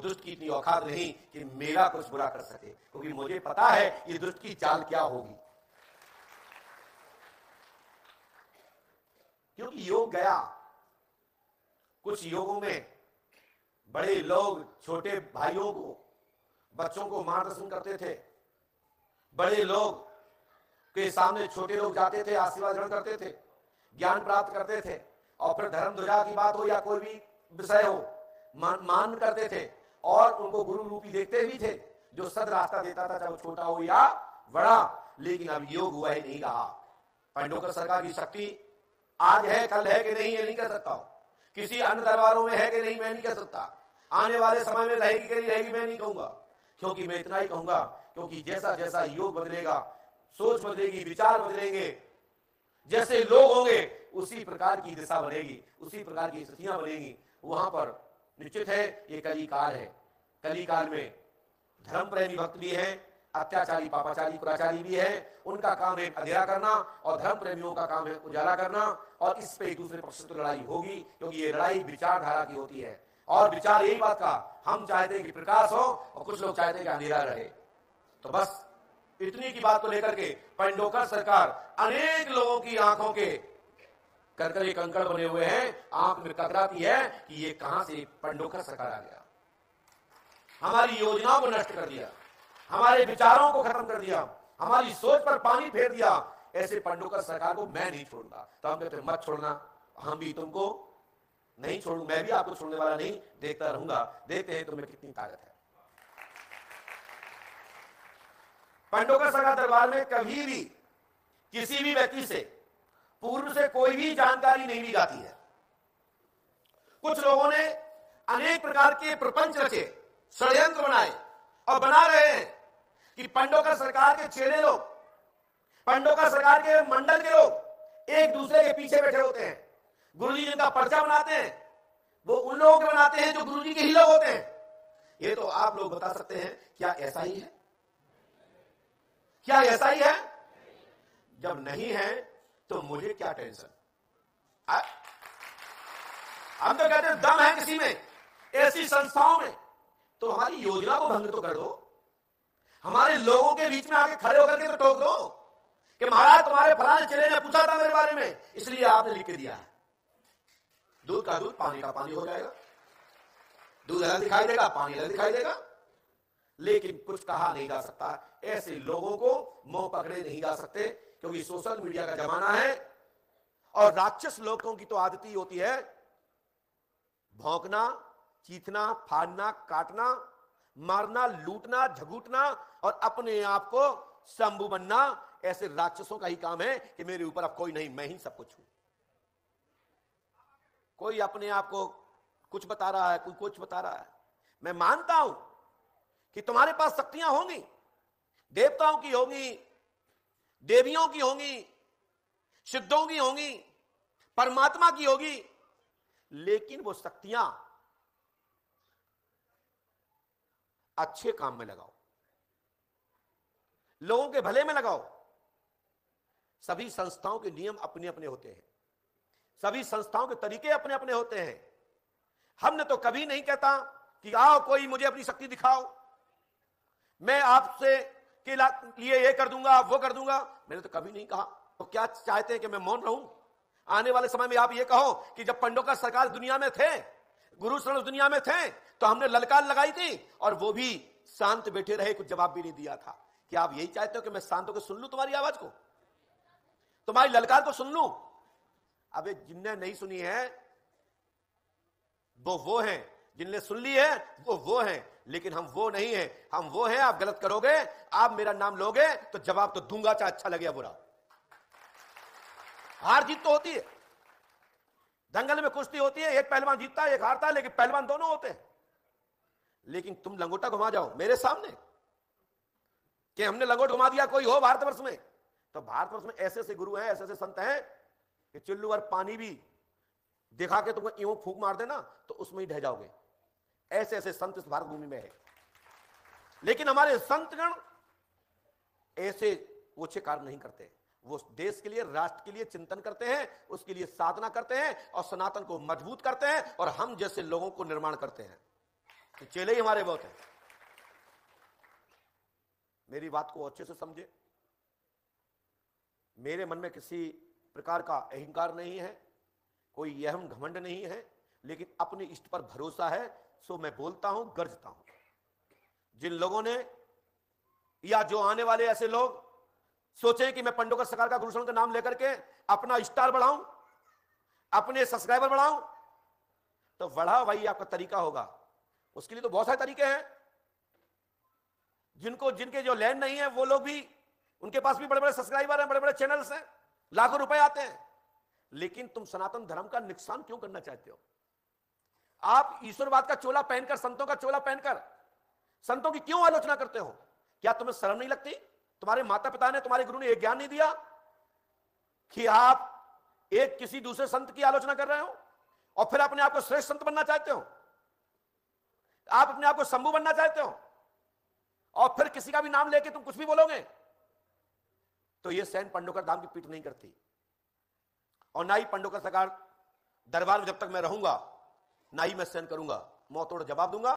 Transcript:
दुष्ट की इतनी औकात नहीं कि मेरा कुछ बुरा कर सके, क्योंकि मुझे पता है ये दुष्ट की चाल क्या होगी। क्योंकि योग गया, कुछ योगों में बड़े लोग छोटे भाइयों को, बच्चों को मार्गदर्शन करते थे, बड़े लोग के सामने छोटे लोग जाते थे, आशीर्वाद ग्रहण करते थे, ज्ञान प्राप्त करते थे, और फिर धर्म ध्वजा की बात हो या कोई भी विषय हो, मान करते थे और उनको गुरु रूपी देखते भी थे, जो सद रास्ता देता था, चाहे वो छोटा हो या बड़ा। लेकिन अब योग हुआ ही नहीं रहा। पंडोकर सरकार की शक्ति आज है, कल है कि नहीं, ये नहीं कह सकता हूं। किसी अन्य दरबारों में है कि नहीं, मैं नहीं कह सकता। आने वाले समय में रहेगी कि नहीं रहेगी, मैं नहीं कहूंगा। क्योंकि मैं इतना ही कहूंगा, क्योंकि जैसा जैसा योग बदलेगा, सोच बदलेगी, विचार बदलेंगे, जैसे लोग होंगे उसी प्रकार की दिशा बनेगी, उसी प्रकार की स्थितियां बनेगी। वहां पर निश्चित है ये कली काल है। कली काल में धर्म प्रेमी भक्त भी है, अत्याचारी पापाचारी कुराचारी भी है। उनका काम है अंधेरा करना और धर्म प्रेमियों का काम है उजाला करना, और इस पे एक दूसरे पक्ष से तो लड़ाई होगी, क्योंकि ये लड़ाई विचारधारा की होती है। और विचार यही बात का, हम चाहते हैं कि प्रकाश हो और कुछ लोग चाहते हैं कि अंधेरा रहे। तो बस इतनी की बात को लेकर के पंडोकर सरकार अनेक लोगों की आंखों के करकर एक कंकड़ बने हुए हैं, आंख में कतराती है कि ये कहां से पंडोकर सरकार आ गया, हमारी योजनाओं को नष्ट कर दिया, हमारे विचारों को खत्म कर दिया, हमारी सोच पर पानी फेर दिया। ऐसे पंडोकर सरकार को मैं नहीं छोड़ूंगा। तो हम कहते मत छोड़ना, हम भी तुमको नहीं छोड़ूंगा, मैं भी आपको छोड़ने वाला नहीं, देखता रहूंगा। देखते हैं तुम्हें कितनी ताकत है। पंडोकर सरकार दरबार में कभी भी किसी भी व्यक्ति से पूर्व से कोई भी जानकारी नहीं ली जाती है। कुछ लोगों ने अनेक प्रकार के प्रपंच रचे, षड्यंत्र बनाए और बना रहे हैं कि पंडोकर सरकार के चेले लोग, पंडोकर सरकार के मंडल के लोग एक दूसरे के पीछे बैठे होते हैं। गुरुजी जिनका पर्चा बनाते हैं वो उन लोगों के बनाते हैं जो गुरुजी के ही लोग होते हैं। ये तो आप लोग बता सकते हैं, क्या ऐसा ही है? क्या ऐसा ही है? जब नहीं है तो मुझे क्या टेंशन। हम तो कहते हैं दम है किसी में, ऐसी संस्थाओं में, तो हमारी योजना को भंग तो कर दो, हमारे लोगों के बीच में आके खड़े होकर के तो टोक दो कि महाराज तुम्हारे फलाने चेले ने पूछा था मेरे बारे में, इसलिए आपने लिख के दिया है। दूध का दूध, पानी का पानी हो जाएगा। दूध अलग दिखाई देगा, पानी अलग दिखाई देगा, लेकिन कुछ कहा नहीं जा सकता। ऐसे लोगों को मुंह पकड़े नहीं जा सकते, क्योंकि सोशल मीडिया का जमाना है और राक्षस लोगों की तो आदत ही होती है भौंकना, चीखना, फाड़ना, काटना, मारना, लूटना, झगूटना और अपने आप को शंभु बनना। ऐसे राक्षसों का ही काम है कि मेरे ऊपर अब कोई नहीं, मैं ही सब कुछ हूं। कोई अपने आप को कुछ बता रहा है, कोई कुछ बता रहा है। मैं मानता हूं कि तुम्हारे पास शक्तियां होंगी, देवताओं की होंगी, देवियों की होंगी, सिद्धों की होंगी, परमात्मा की होगी, लेकिन वो शक्तियां अच्छे काम में लगाओ, लोगों के भले में लगाओ। सभी संस्थाओं के नियम अपने अपने होते हैं, सभी संस्थाओं के तरीके अपने अपने होते हैं। हमने तो कभी नहीं कहता कि आओ कोई मुझे अपनी शक्ति दिखाओ, मैं आपसे के लिए ये कर दूंगा, वो कर दूंगा, मैंने तो कभी नहीं कहा। तो क्या चाहते हैं कि मैं मौन रहूं? आने वाले समय में आप ये कहो कि जब पंडोकर सरकार दुनिया में थे, गुरु शरण दुनिया में थे, तो हमने ललकार लगाई थी और वो भी शांत बैठे रहे, कुछ जवाब भी नहीं दिया था। क्या आप यही चाहते हो कि मैं शांत होकर सुन लूं तुम्हारी आवाज को, तुम्हारी ललकार को सुन लूं? अबे जिनने नहीं सुनी है वो हैं, जिनने सुन ली है वो हैं, लेकिन हम वो नहीं हैं। हम वो हैं, आप गलत करोगे, आप मेरा नाम लोगे तो जवाब तो दूंगा, चाहे अच्छा लगे या बुरा। हार जीत तो होती है, दंगल में कुश्ती होती है, एक पहलवान जीतता है, एक हारता है, लेकिन पहलवान दोनों होते हैं। लेकिन तुम लंगोटा घुमा जाओ मेरे सामने कि हमने लंगोट घुमा दिया कोई हो भारतवर्ष में, तो भारतवर्ष में ऐसे ऐसे गुरु हैं, ऐसे ऐसे संत हैं कि चिल्लू और पानी भी दिखा के तुमको यूं फूंक मार देना तो उसमें ही ढह जाओगे। ऐसे ऐसे संत इस भारत भूमि में है। लेकिन हमारे संतगण ऐसे ओछे कार्य नहीं करते, वो देश के लिए, राष्ट्र के लिए चिंतन करते हैं, उसके लिए साधना करते हैं और सनातन को मजबूत करते हैं और हम जैसे लोगों को निर्माण करते हैं। कि चेले ही हमारे बहुत हैं। मेरी बात को अच्छे से समझे। मेरे मन में किसी प्रकार का अहंकार नहीं है, कोई अहम घमंड नहीं है, लेकिन अपने इष्ट पर भरोसा है, सो मैं बोलता हूं, गरजता हूं। जिन लोगों ने या जो आने वाले ऐसे लोग सोचें कि मैं पंडोकर सरकार का गुरुशरण का नाम लेकर के अपना स्टार बढ़ाऊं, अपने सब्सक्राइबर बढ़ाऊं, तो बढ़ा भाई आपका तरीका होगा। उसके लिए तो बहुत सारे तरीके हैं। जिनके जो लैंड नहीं है वो लोग भी, उनके पास भी बड़े बड़े सब्सक्राइबर हैं, बड़े बड़े चैनल्स हैं, लाखों रुपए आते हैं। लेकिन तुम सनातन धर्म का नुकसान क्यों करना चाहते हो? आप ईश्वरवाद का चोला पहनकर, संतों का चोला पहनकर संतों की क्यों आलोचना करते हो? क्या तुम्हें शर्म नहीं लगती? तुम्हारे माता पिता ने, तुम्हारे गुरु ने यह ज्ञान नहीं दिया कि आप एक किसी दूसरे संत की आलोचना कर रहे हो और फिर अपने आप को श्रेष्ठ संत बनना चाहते हो? आप अपने आप को शंभु बनना चाहते हो और फिर किसी का भी नाम लेके तुम कुछ भी बोलोगे? तो यह सैन पंडोकर धाम की पीठ नहीं करती। और ना ही पंडोकर सरकार दरबार में जब तक मैं रहूंगा, ना ही मैं सहन करूंगा, मुंह तोड़ जवाब दूंगा।